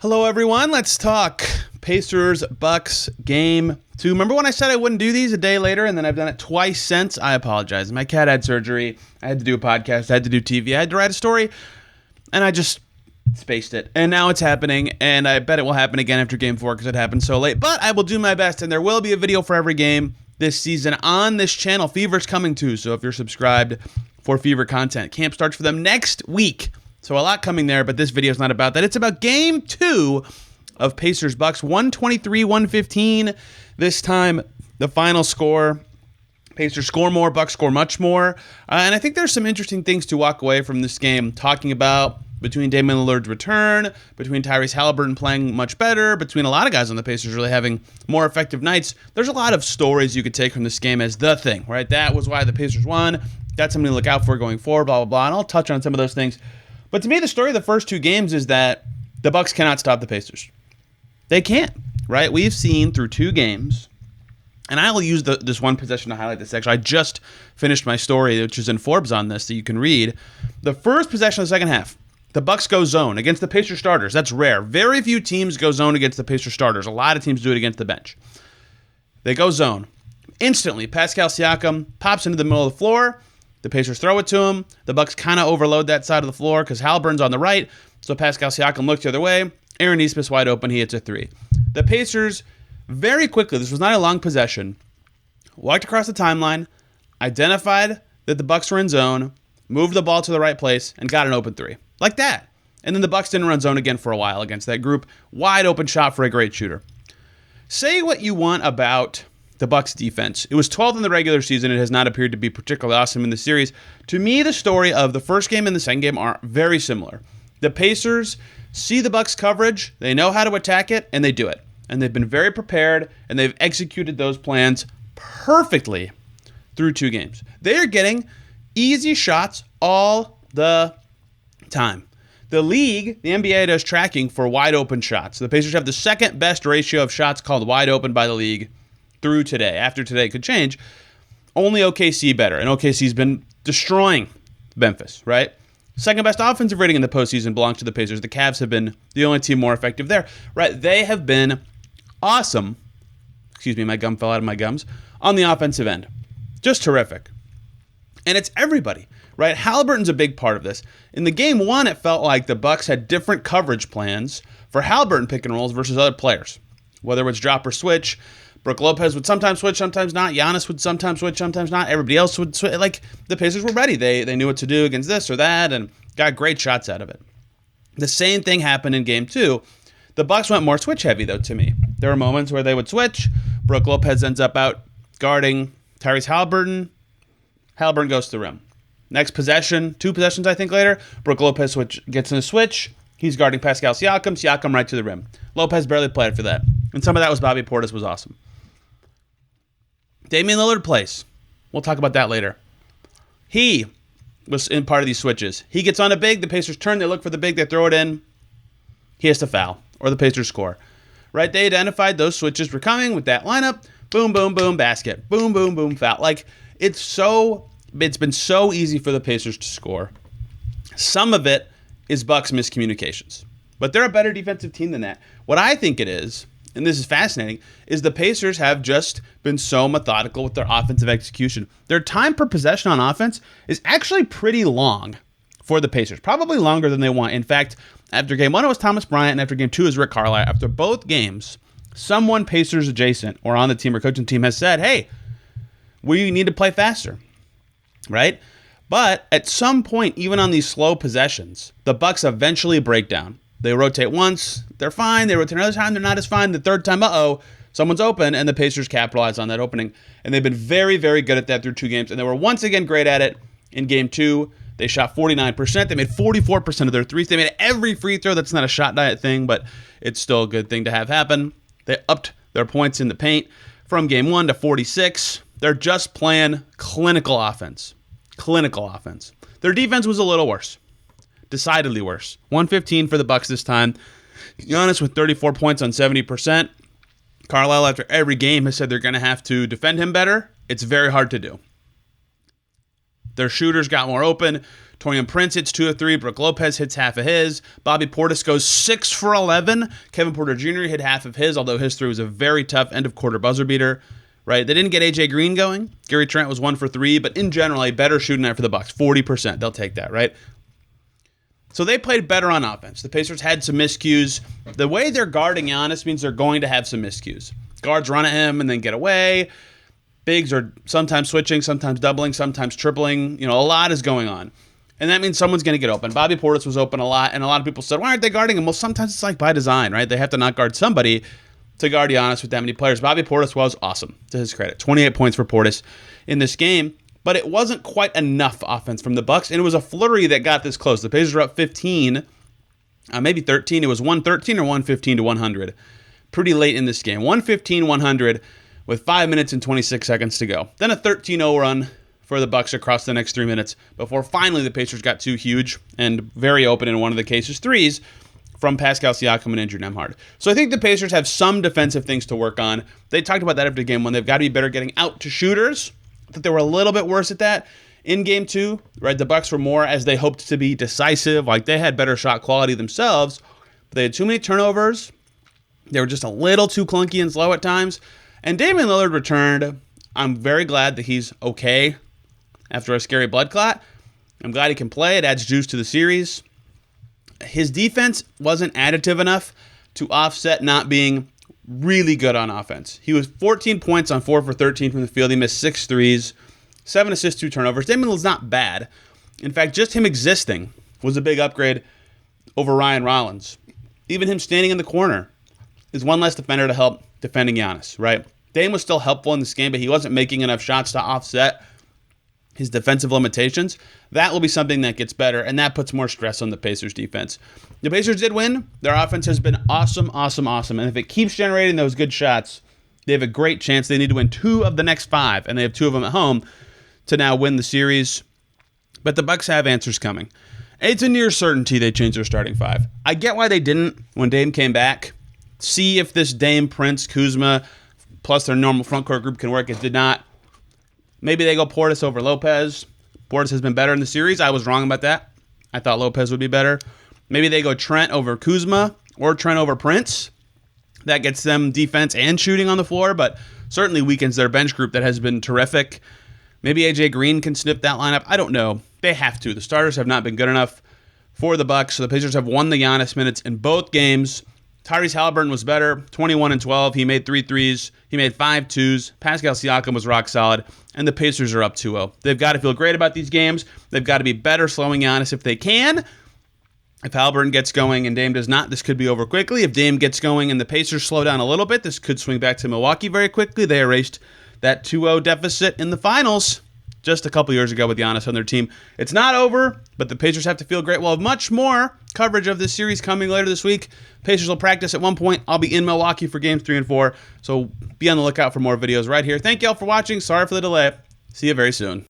Hello, everyone. Let's talk Pacers Bucks game 2. Remember when I said I wouldn't do these a day later, and then I've done it twice since? I apologize. My cat had surgery. I had to do a podcast. I had to do TV. I had to write a story, and I just spaced it. And now it's happening, and I bet it will happen again after game 4 because it happened so late. But I will do my best, and there will be a video for every game this season on this channel. Fever's coming too, so if you're subscribed for Fever content, camp starts for them next week. So a lot coming there, but this video is not about that. It's about game 2 of Pacers Bucks, 123-115. This time, the final score. Pacers score more, Bucks score much more. And I think there's some interesting things to walk away from this game, talking about between Damian Lillard's return, between Tyrese Haliburton playing much better, between a lot of guys on the Pacers really having more effective nights. There's a lot of stories you could take from this game as the thing, right? That was why the Pacers won. That's something to look out for going forward, blah, blah, blah. And I'll touch on some of those things. But to me, the story of the first 2 games is that the Bucks cannot stop the Pacers. They can't, right? We've seen through 2 games, and I will use this one possession to highlight this section. I just finished my story, which is in Forbes on this, that you can read. The first possession of the second half, the Bucks go zone against the Pacers starters. That's rare. Very few teams go zone against the Pacers starters. A lot of teams do it against the bench. They go zone. Instantly, Pascal Siakam pops into the middle of the floor. The Pacers throw it to him. The Bucks kind of overload that side of the floor because Haliburton's on the right, so Pascal Siakam looks the other way. Aaron Nesmith's wide open. He hits a 3. The Pacers, very quickly, this was not a long possession, walked across the timeline, identified that the Bucks were in zone, moved the ball to the right place, and got an open 3. Like that. And then the Bucks didn't run zone again for a while against that group. Wide open shot for a great shooter. Say what you want about the Bucks defense. It was 12th in the regular season. It has not appeared to be particularly awesome in the series. To me, the story of the first game and the second game are very similar. The Pacers see the Bucks coverage, they know how to attack it, and they do it. And they've been very prepared, and they've executed those plans perfectly through 2 games. They are getting easy shots all the time. The league, the NBA, does tracking for wide open shots. The Pacers have the second best ratio of shots called wide open by the league through today. After today could change. Only OKC better, and OKC's been destroying Memphis, right? Second best offensive rating in the postseason belongs to the Pacers. The Cavs have been the only team more effective there, right? They have been awesome. Excuse me, my gum fell out of my gums. On the offensive end. Just terrific. And it's everybody, right? Haliburton's a big part of this. In the game 1, it felt like the Bucks had different coverage plans for Haliburton pick and rolls versus other players. Whether it's drop or switch, Brook Lopez would sometimes switch, sometimes not. Giannis would sometimes switch, sometimes not. Everybody else would switch. Like, the Pacers were ready. They knew what to do against this or that and got great shots out of it. The same thing happened in game 2. The Bucks went more switch heavy, though, to me. There were moments where they would switch. Brook Lopez ends up out guarding Tyrese Haliburton. Haliburton goes to the rim. Next possession, 2 possessions, I think, later, Brook Lopez gets in a switch. He's guarding Pascal Siakam. Siakam right to the rim. Lopez barely played for that. And some of that was Bobby Portis was awesome. Damian Lillard plays. We'll talk about that later. He was in part of these switches. He gets on a big. The Pacers turn. They look for the big. They throw it in. He has to foul, or the Pacers score. Right? They identified those switches were coming with that lineup. Boom, boom, boom, basket. Boom, boom, boom, foul. Like, it's been so easy for the Pacers to score. Some of it is Bucks miscommunications. But they're a better defensive team than that. What I think it is, and this is fascinating, is the Pacers have just been so methodical with their offensive execution. Their time per possession on offense is actually pretty long for the Pacers, probably longer than they want. In fact, after game 1, it was Thomas Bryant, and after game 2 is Rick Carlisle. After both games, someone Pacers adjacent or on the team or coaching team has said, hey, we need to play faster, right? But at some point, even on these slow possessions, the Bucks eventually break down. They rotate once, they're fine. They rotate another time, they're not as fine. The third time, someone's open, and the Pacers capitalize on that opening. And they've been very, very good at that through 2 games. And they were once again great at it in game 2. They shot 49%. They made 44% of their threes. They made every free throw. That's not a shot diet thing, but it's still a good thing to have happen. They upped their points in the paint from game 1 to 46. They're just playing clinical offense. Clinical offense. Their defense was a little worse. Decidedly worse. 115 for the Bucks this time. Giannis with 34 points on 70%. Carlisle, after every game, has said they're going to have to defend him better. It's very hard to do. Their shooters got more open. Taurean Prince hits 2 of 3. Brook Lopez hits half of his. Bobby Portis goes 6 for 11. Kevin Porter Jr. hit half of his, although his 3 was a very tough end-of-quarter buzzer beater. Right? They didn't get A.J. Green going. Gary Trent was 1 for 3, but in general, a better shooting night for the Bucks. 40%. They'll take that, right? So they played better on offense. The Pacers had some miscues. The way they're guarding Giannis means they're going to have some miscues. Guards run at him and then get away. Bigs are sometimes switching, sometimes doubling, sometimes tripling. A lot is going on. And that means someone's going to get open. Bobby Portis was open a lot, and a lot of people said, why aren't they guarding him? Well, sometimes it's like by design, right? They have to not guard somebody to guard Giannis with that many players. Bobby Portis was awesome, to his credit. 28 points for Portis in this game, but it wasn't quite enough offense from the Bucks, and it was a flurry that got this close. The Pacers were up 15, maybe 13. It was 113 or 115 to 100. Pretty late in this game. 115-100 with 5 minutes and 26 seconds to go. Then a 13-0 run for the Bucks across the next 3 minutes before finally the Pacers got too huge and very open in one of the cases threes from Pascal Siakam and Andrew Nembhard. So I think the Pacers have some defensive things to work on. They talked about that after game one. They've got to be better getting out to shooters. I think they were a little bit worse at that in game two. Right, the Bucks were more as they hoped to be decisive. Like they had better shot quality themselves, but they had too many turnovers. They were just a little too clunky and slow at times. And Damian Lillard returned. I'm very glad that he's okay after a scary blood clot. I'm glad he can play. It adds juice to the series. His defense wasn't additive enough to offset not being really good on offense. He was 14 points on 4 for 13 from the field. He missed 6 threes, 7 assists, 2 turnovers. Damian Lillard's not bad. In fact, just him existing was a big upgrade over Ryan Rollins. Even him standing in the corner is one less defender to help defending Giannis, right? Dame was still helpful in this game, but he wasn't making enough shots to offset his defensive limitations. That will be something that gets better, and that puts more stress on the Pacers defense. The Pacers did win. Their offense has been awesome. And if it keeps generating those good shots, they have a great chance. They need to win 2 of the next 5, and they have 2 of them at home to now win the series. But the Bucks have answers coming. It's a near certainty they change their starting 5. I get why they didn't when Dame came back. See if this Dame, Prince, Kuzma, plus their normal frontcourt group can work. It did not. Maybe they go Portis over Lopez. Portis has been better in the series. I was wrong about that. I thought Lopez would be better. Maybe they go Trent over Kuzma or Trent over Prince. That gets them defense and shooting on the floor, but certainly weakens their bench group that has been terrific. Maybe A.J. Green can snip that lineup. I don't know. They have to. The starters have not been good enough for the Bucks, so the Pacers have won the Giannis minutes in both games. Tyrese Halliburton was better, 21 and 12. He made 3 threes. He made 5 twos. Pascal Siakam was rock solid, and the Pacers are up 2-0. They've got to feel great about these games. They've got to be better slowing Giannis if they can. If Halliburton gets going and Dame does not, this could be over quickly. If Dame gets going and the Pacers slow down a little bit, this could swing back to Milwaukee very quickly. They erased that 2-0 deficit in the finals just a couple years ago with Giannis on their team. It's not over, but the Pacers have to feel great. We'll have much more coverage of this series coming later this week. Pacers will practice at one point. I'll be in Milwaukee for games 3 and 4, so be on the lookout for more videos right here. Thank you all for watching. Sorry for the delay. See you very soon.